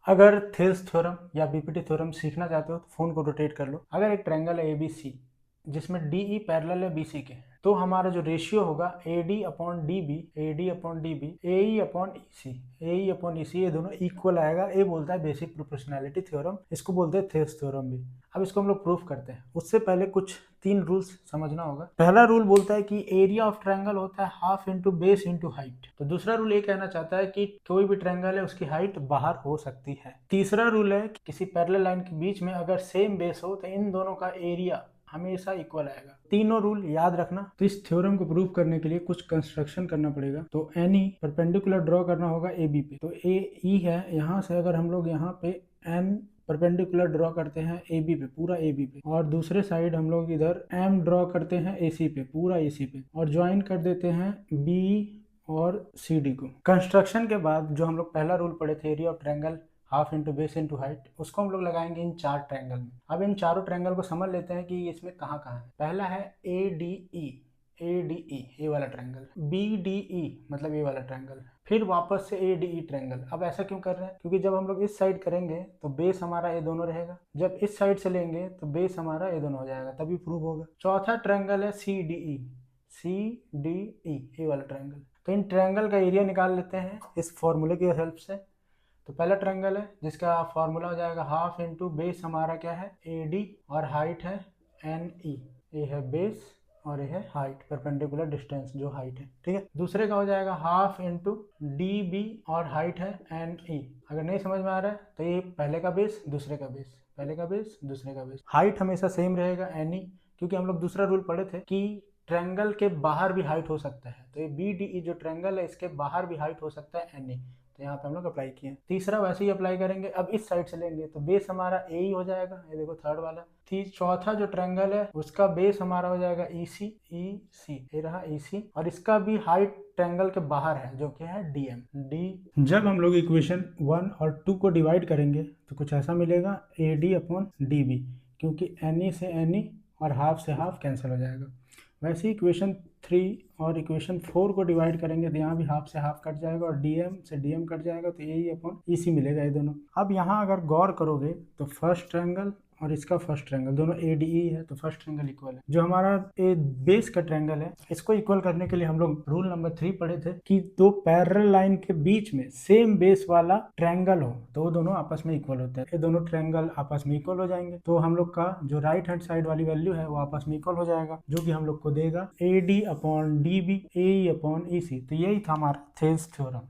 अगर Thales theorem या BPT theorem सीखना चाहते हो तो फोन को रोटेट कर लो। अगर एक ट्रायंगल है एबीसी जिसमें डीई पैरेलल है बीसी के, तो हमारा जो रेशियो होगा एडी अपॉन डीबी, एई अपॉन ईसी, ये दोनों इक्वल आएगा। ये बोलता है बेसिक प्रोपोर्शनैलिटी थ्योरम, इसको बोलते हैं थेल्स थ्योरम भी। अब इसको हम लोग प्रूफ करते हैं। उससे पहले कुछ 3 रूल्स समझना होगा। पहला रूल बोलता है कि एरिया ऑफ ट्रायंगल होता है half into base into height. तो दूसरा रूल ये कहना चाहता है कि कोई भी ट्रायंगल है उसकी हाइट बाहर हो सकती है। तीसरा रूल है कि किसी पैरेलल लाइन के बीच में अगर सेम बेस हो तो इन दोनों का एरिया हमेशा इक्वल आएगा। तीनों रूल याद रखना। तो इस थ्योरम को प्रूव करने के लिए कुछ कंस्ट्रक्शन करना पड़ेगा। तो एनी परपेंडिकुलर ड्रॉ करना होगा ए बी पे। तो ए ई है, यहाँ से अगर हम लोग यहाँ पे एन परपेंडिकुलर ड्रॉ करते हैं ए बी पे, पूरा ए बी पे, और दूसरे साइड हम लोग इधर एम ड्रॉ करते हैं ए सी पे, पूरा ए सी पे, और ज्वाइन कर देते हैं बी और सी डी को। कंस्ट्रक्शन के बाद जो हम लोग पहला रूल पढ़े थे, area of triangle half into base into height, उसको हम लोग लगाएंगे इन 4 ट्रायंगल में। अब इन चारों ट्रायंगल को समझ लेते हैं कि इसमें कहाँ कहाँ है। पहला है ए डी ई, ये वाला ट्रायंगल, बी डी ई मतलब ये वाला ट्रायंगल, फिर वापस से ए डी ई ट्रायंगल। अब ऐसा क्यों कर रहे हैं? क्योंकि जब हम लोग इस साइड करेंगे तो बेस हमारा ये दोनों रहेगा, जब इस साइड से लेंगे तो बेस हमारा ये दोनों हो जाएगा, तभी प्रूव होगा। चौथा ट्रायंगल है सी डी ई, ये वाला ट्रायंगल। तो इन ट्रायंगल का एरिया निकाल लेते हैं इस फॉर्मूले की हेल्प से। तो पहला ट्रायंगल है जिसका फॉर्मूला हो जाएगा हाफ इंटू बेस हमारा क्या है ए डी, और हाइट है एन ई। ये है बेस और ये है हाइट, परपेंडिकुलर डिस्टेंस जो हाइट है, ठीक है। दूसरे का हो जाएगा हाफ इंटू डी बी, और हाइट है एन ई। अगर नहीं समझ में आ रहा है तो ये पहले का बेस दूसरे का बेस, पहले का बेस दूसरे का बेस। हाइट हमेशा सेम रहेगा एन ई, क्योंकि हम लोग दूसरा रूल पढ़े थे कि ट्रायंगल के बाहर भी हाइट हो सकता है। तो ये बी डी ई जो ट्रायंगल है इसके बाहर भी हाइट हो सकता है एन ई, तो यहाँ पे हम लोग अप्लाई किए। तीसरा वैसे ही अप्लाई करेंगे। अब इस साइड से लेंगे तो बेस हमारा ए ही हो जाएगा, ये देखो थर्ड वाला। चौथा जो ट्रायंगल है उसका बेस हमारा हो जाएगा ई सी, ये रहा ई सी, और इसका भी हाइट ट्रायंगल के बाहर है जो कि है डी एम डी। जब हम लोग इक्वेशन 1 और 2 को डिवाइड करेंगे तो कुछ ऐसा मिलेगा A D upon D B, क्योंकि एन ई से एन ई और हाफ से हाफ कैंसिल हो जाएगा। वैसे ही इक्वेशन 3 और इक्वेशन 4 को डिवाइड करेंगे तो यहाँ भी हाफ से हाफ कट जाएगा, और डीएम से डीएम कट जाएगा, तो यही अपॉन ईसी मिलेगा ये दोनों। अब यहाँ अगर गौर करोगे तो फर्स्ट ट्रायंगल और इसका फर्स्ट ट्रायंगल दोनों ए डी ई है, तो फर्स्ट ट्रायंगल इक्वल है। जो हमारा ए बेस का ट्रायंगल है इसको इक्वल करने के लिए हम लोग रूल नंबर 3 पढ़े थे कि दो पैरेलल लाइन के बीच में सेम बेस वाला ट्रायंगल हो तो वो दोनों आपस में इक्वल होता है। ये दोनों ट्रायंगल आपस में इक्वल हो जाएंगे तो हम लोग का जो राइट हैंड साइड वाली वैल्यू है वो आपस में इक्वल हो जाएगा, जो कि हम लोग को देगा A D upon D B, A upon E C. तो यही था हमारा थेल्स थ्योरम।